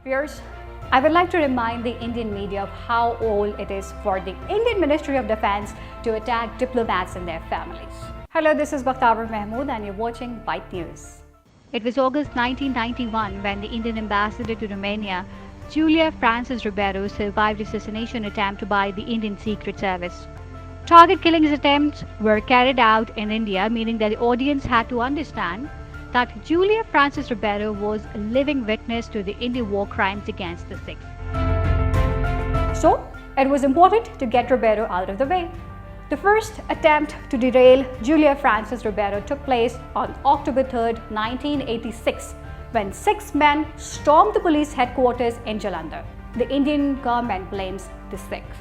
Viewers, I would like to remind the Indian media of how old it is for the Indian Ministry of Defense to attack diplomats and their families. Hello, this is Bakhtavar Mahmood and you're watching Byte News. It was August 1991 when the Indian ambassador to Romania, Julia Francis Ribeiro, survived assassination attempt by the Indian Secret Service. Target killing attempts were carried out in India, meaning that the audience had to understand that Julia Francis Ribeiro was a living witness to the Indian war crimes against the Sikhs. So, it was important to get Ribeiro out of the way. The first attempt to derail Julia Francis Ribeiro took place on October 3, 1986, when 6 men stormed the police headquarters in Jalandhar. The Indian government blames the Sikhs.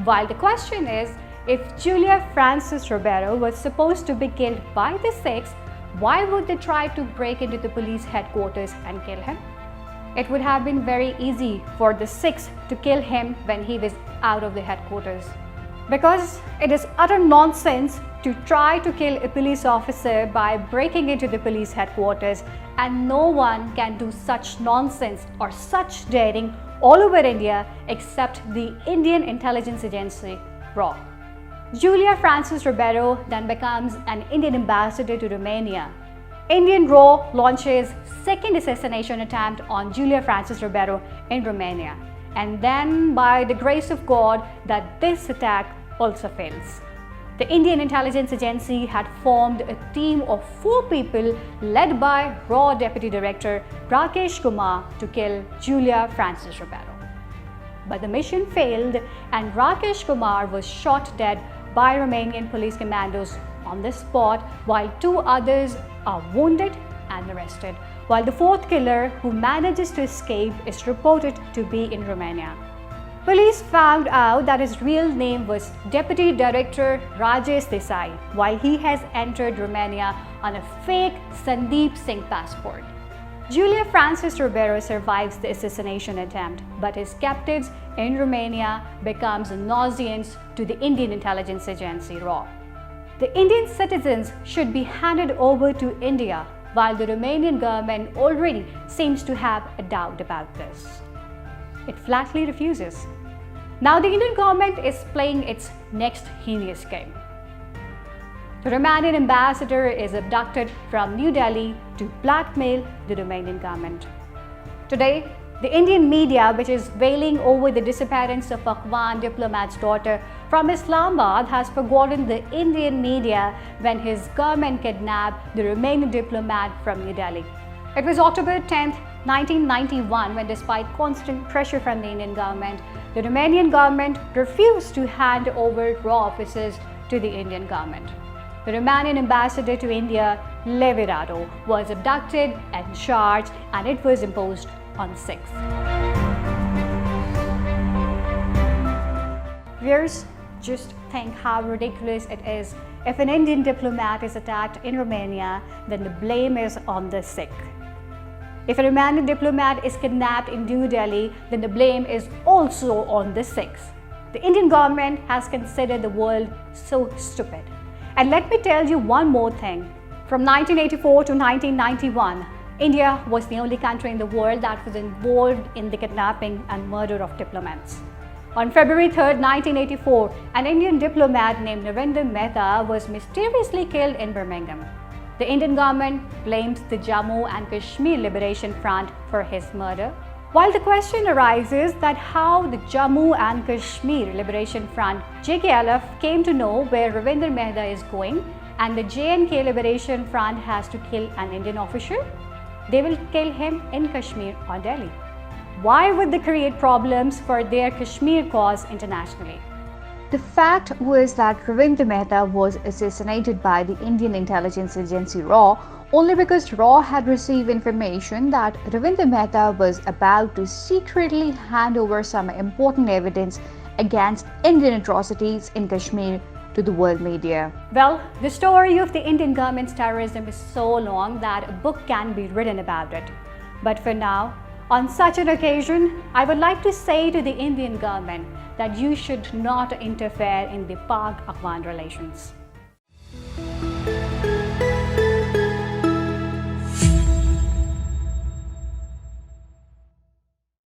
While the question is, if Julia Francis Ribeiro was supposed to be killed by the Sikhs, why would they try to break into the police headquarters and kill him? It would have been very easy for the Sikhs to kill him when he was out of the headquarters. Because it is utter nonsense to try to kill a police officer by breaking into the police headquarters, and no one can do such nonsense or such daring all over India except the Indian intelligence agency, RAW. Julia Francis Ribeiro then becomes an Indian ambassador to Romania. Indian RAW launches second assassination attempt on Julia Francis Ribeiro in Romania. And then, by the grace of God, that this attack also fails. The Indian intelligence agency had formed a team of 4 people led by RAW Deputy Director Rakesh Kumar to kill Julia Francis Ribeiro. But the mission failed and Rakesh Kumar was shot dead by Romanian police commandos on the spot, while 2 others are wounded and arrested, while the 4th killer, who manages to escape, is reported to be in Romania. Police found out that his real name was Deputy Director Rajesh Desai, while he has entered Romania on a fake Sandeep Singh passport. Julia Francis Ribeiro survives the assassination attempt, but his captives in Romania becomes a nuisance to the Indian intelligence agency, RAW. The Indian citizens should be handed over to India, while the Romanian government already seems to have a doubt about this. It flatly refuses. Now the Indian government is playing its next heinous game. The Romanian ambassador is abducted from New Delhi to blackmail the Romanian government. Today, the Indian media, which is wailing over the disappearance of Afghan diplomat's daughter from Islamabad, has forgotten the Indian media when his government kidnapped the Romanian diplomat from New Delhi. It was October 10, 1991, when despite constant pressure from the Indian government, the Romanian government refused to hand over RAW officers to the Indian government. The Romanian ambassador to India, Levi Radu, was abducted and charged, and it was imposed on Sikhs. Viewers, just think how ridiculous it is. If an Indian diplomat is attacked in Romania, then the blame is on the Sikh. If a Romanian diplomat is kidnapped in New Delhi, then the blame is also on the Sikhs. The Indian government has considered the world so stupid. And let me tell you one more thing. From 1984 to 1991, India was the only country in the world that was involved in the kidnapping and murder of diplomats. On February 3, 1984, an Indian diplomat named Narendra Mehta was mysteriously killed in Birmingham. The Indian government blamed the Jammu and Kashmir Liberation Front for his murder. While the question arises that how the Jammu and Kashmir Liberation Front JKLF came to know where Narendra Mehta is going, and the J&K Liberation Front has to kill an Indian official, they will kill him in Kashmir or Delhi. Why would they create problems for their Kashmir cause internationally? The fact was that Narendra Mehta was assassinated by the Indian intelligence agency RAW only because RAW had received information that Narendra Mehta was about to secretly hand over some important evidence against Indian atrocities in Kashmir to the world media. Well, the story of the Indian government's terrorism is so long that a book can be written about it. But for now, on such an occasion, I would like to say to the Indian government that you should not interfere in the Pak-Afghan relations.